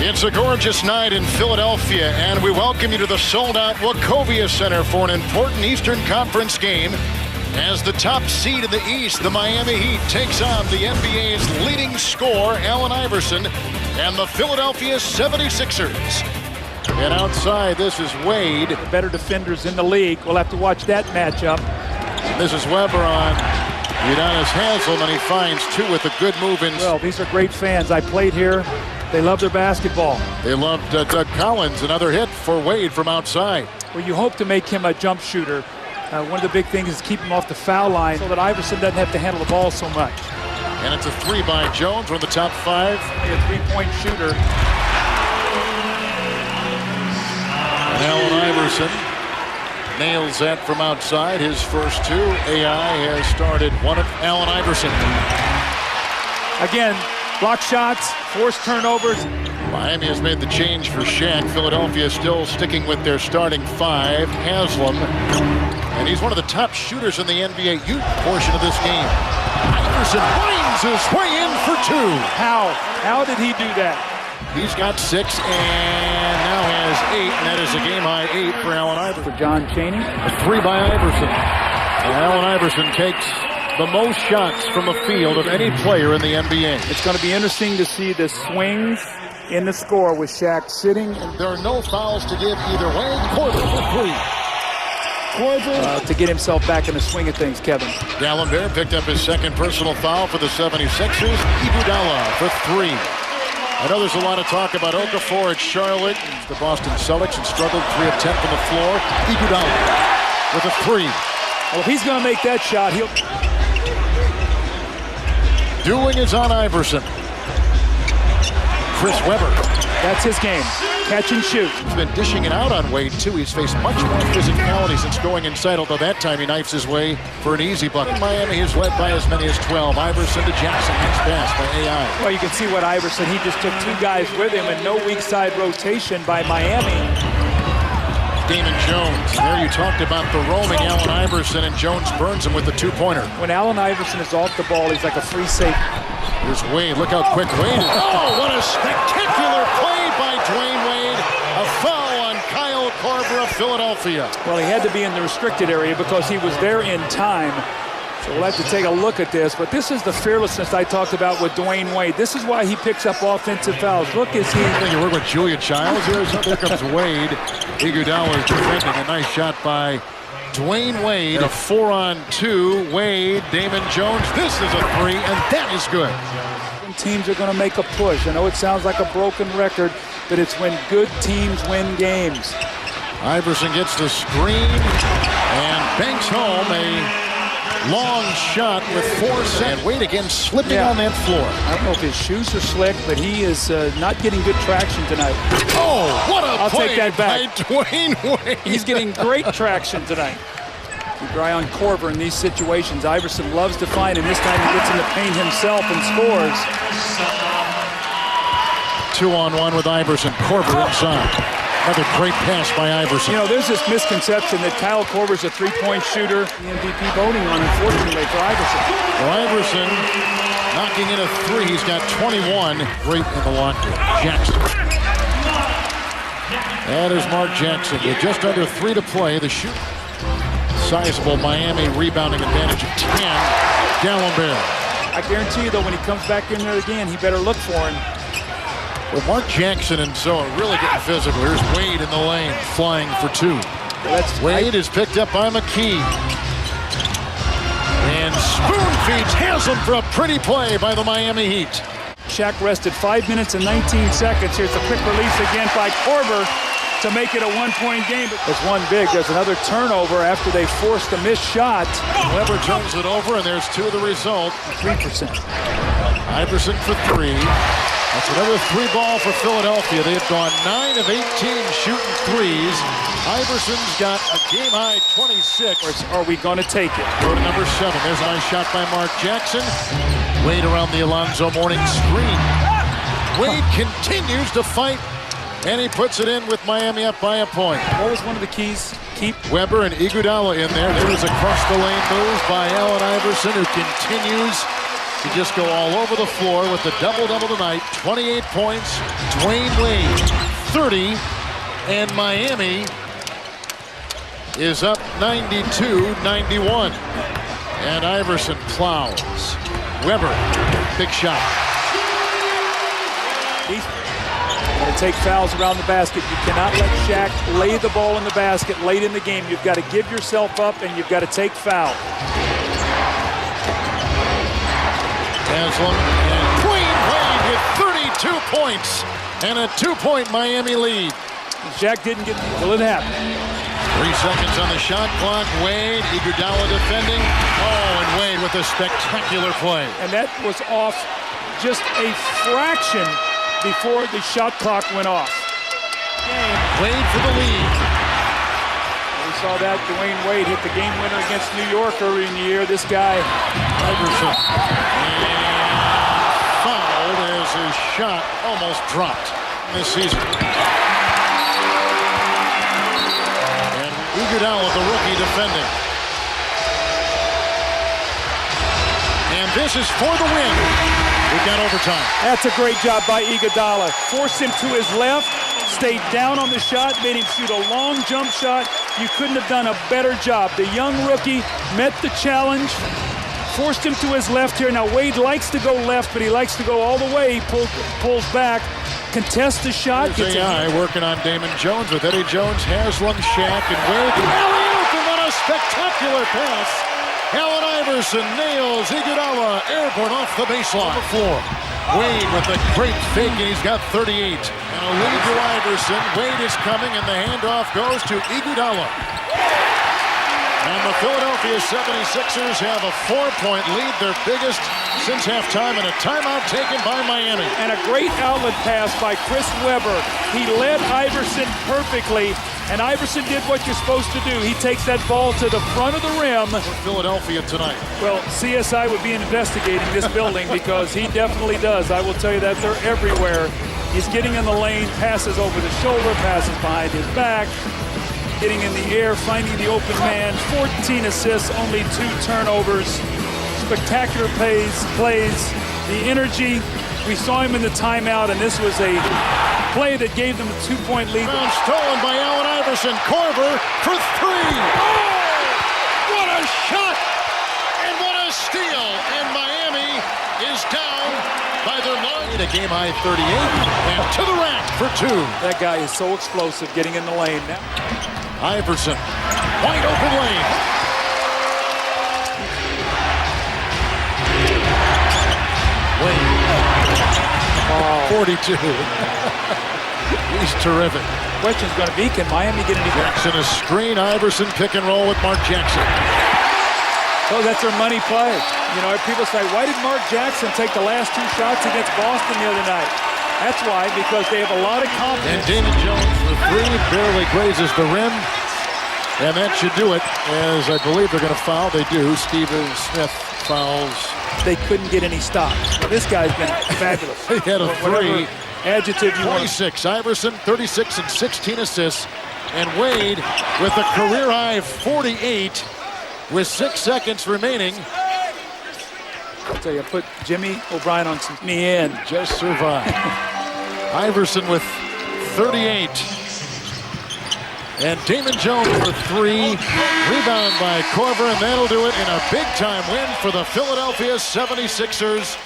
It's a gorgeous night in Philadelphia, and we welcome you to the sold-out Wachovia Center for an important Eastern Conference game. As the top seed in the East, the Miami Heat takes on the NBA's leading scorer, Allen Iverson, and the Philadelphia 76ers. And outside, this is Wade. The better defenders in the league. We'll have to watch that matchup. This is Weber on Udonis Haslem, and he finds two with a good move in. Well, these are great fans. I played here. They love their basketball. They loved Doug Collins, another hit for Wade from outside. Well, you hope to make him a jump shooter. One of the big things is keep him off the foul line so that Iverson doesn't have to handle the ball so much. And it's a three by Jones, one of the top five. A three-point shooter. And Allen Iverson nails that from outside. His first two. AI has started one of Allen Iverson. Again, block shots, forced turnovers. Miami has made the change for Shaq. Philadelphia still sticking with their starting five. Haslem. And he's one of the top shooters in the NBA youth portion of this game. Iverson winds his way in for two. How did he do that? He's got 6 and now has 8, and that is a game-high 8 for Allen Iverson. For John Chaney. A 3 by Iverson. And Allen Iverson takes the most shots from the field of any player in the NBA. It's going to be interesting to see the swings in the score with Shaq sitting. There are no fouls to give either way. Korver for 3. Korver. To get himself back in the swing of things, Kevin. Gallenberg picked up his second personal foul for the 76ers. Iguodala for 3. I know there's a lot of talk about Okafor at Charlotte. The Boston Celtics and struggled 3 of 10 from the floor. Iguodala with a 3. Well, if he's going to make that shot, he'll... Doing is on Iverson. Chris Weber. That's his game. Catch and shoot. He's been dishing it out on Wade, too. He's faced much more physicality since going inside, although that time he knifes his way for an easy bucket. Miami is led by as many as 12. Iverson to Jackson. Next pass by AI. Well, you can see what Iverson, he just took 2 guys with him and no weak side rotation by Miami. Damon Jones. There you talked about the roaming Allen Iverson, and Jones burns him with the 2-pointer. When Allen Iverson is off the ball, he's like a free safety. Here's Wade. Look how quick Wade is. Oh, what a spectacular play by Dwyane Wade. A foul on Kyle Korver of Philadelphia. Well, he had to be in the restricted area because he was there in time. So we'll have to take a look at this. But this is the fearlessness I talked about with Dwyane Wade. This is why he picks up offensive fouls. Look, is he... You work with Julia Childs here. So there comes Wade. Iguodala is defending. A nice shot by Dwyane Wade. A 4-on-2. Wade, Damon Jones. This is a 3, and that is good. Teams are going to make a push. I know it sounds like a broken record, but it's when good teams win games. Iverson gets the screen and banks home a long shot with 4 seconds. Wade again slipping on that floor. I don't know if his shoes are slick, but he is not getting good traction tonight. Oh, what a I'll play take that back. by Dwyane Wade. He's getting great traction tonight. Keep your eye on Korver in these situations. Iverson loves to find him. This time he gets in the paint himself and scores. 2-on-1 with Iverson. Korver inside. Another great pass by Iverson. You know, there's this misconception that Kyle Korver's a three-point shooter. The MVP voting on, unfortunately, for Iverson. Well, Iverson knocking in a 3. He's got 21. Great in the locker. Jackson. That is Mark Jackson with just under 3 to play. The shoot. Sizable Miami rebounding advantage of 10. Gallenberg. I guarantee you, though, when he comes back in there again, he better look for him. Well, Mark Jackson and Zoe really getting physical. Here's Wade in the lane, flying for 2. Wade is picked up by McKee. And spoon feeds Haslem for a pretty play by the Miami Heat. Shaq rested 5 minutes and 19 seconds. Here's a quick release again by Korver to make it a 1-point game. There's one big. There's another turnover after they forced a missed shot. Weber turns it over, and there's 2 of the result. 3%. Iverson for 3. That's another 3 ball for Philadelphia. They have gone 9 of 18 shooting threes. Iverson's got a game-high 26. Are we going to take it? Go to number 7. There's a nice shot by Mark Jackson. Wade around the Alonzo Mourning screen. Wade continues to fight, and he puts it in with Miami up by a point. What was one of the keys? Keep Weber and Iguodala in there. There is a cross-the-lane move by Allen Iverson, who continues to just go all over the floor with the double-double tonight. 28 points, Dwyane Wade 30, and Miami is up 92-91. And Iverson plows. Weber, big shot. He's going to take fouls around the basket. You cannot let Shaq lay the ball in the basket late in the game. You've got to give yourself up, and you've got to take foul. Haslam and Dwyane Wade with 32 points and a 2-point Miami lead. Shaq didn't get the it happened. 3 seconds on the shot clock. Wade, Iguodala defending. Oh, and Wade with a spectacular play. And that was off just a fraction before the shot clock went off. Wade for the lead. We saw that Dwyane Wade hit the game winner against New York earlier in the year. This guy, Iverson. And fouled as his shot almost dropped this season. And Iguodala, the rookie, defending. And this is for the win. We've got overtime. That's a great job by Iguodala. Forced him to his left, stayed down on the shot, made him shoot a long jump shot. You couldn't have done a better job. The young rookie met the challenge, forced him to his left here. Now Wade likes to go left, but he likes to go all the way. He pulls back, contests the shot. Here's AI working on Damon Jones with Eddie Jones, Haslam, Shaq, and Wade. Alley-oop, and what a spectacular pass. Allen Iverson nails Iguodala airborne off the baseline. On the floor. Wade with a great fake, and he's got 38. And a lead to Iverson. Wade is coming, and the handoff goes to Iguodala. And the Philadelphia 76ers have a 4-point lead, their biggest since halftime, and a timeout taken by Miami. And a great outlet pass by Chris Webber. He led Iverson perfectly, and Iverson did what you're supposed to do. He takes that ball to the front of the rim. For Philadelphia tonight. Well, CSI would be investigating this building because he definitely does. I will tell you that they're everywhere. He's getting in the lane, passes over the shoulder, passes behind his back, getting in the air, finding the open man. 14 assists, only 2 turnovers. Spectacular plays, the energy. We saw him in the timeout, and this was a play that gave them a 2-point lead. Rebound stolen by Allen Iverson. Korver for 3. Oh! What a shot! And what a steal! And Miami is down by their line. A game-high 38. And to the rack for 2. That guy is so explosive getting in the lane now. Iverson, wide open lane. Wade. 42. He's terrific. Question's going to be, can Miami get any back? Jackson a screen. Iverson pick and roll with Mark Jackson. Oh, that's their money play. You know, people say, why did Mark Jackson take the last 2 shots against Boston the other night? That's why, because they have a lot of confidence. And Damon Jones for 3, barely grazes the rim. And that should do it, as I believe they're going to foul. They do. Steven Smith fouls. They couldn't get any stops. This guy's been fabulous. He had a 3. Adjective you 26. Iverson, 36 and 16 assists. And Wade with a career-high 48 with 6 seconds remaining. I'll tell you, I put Jimmy O'Brien on some knee in. Just survived. Iverson with 38. And Damon Jones for 3. Rebound by Korver, and that'll do it in a big-time win for the Philadelphia 76ers.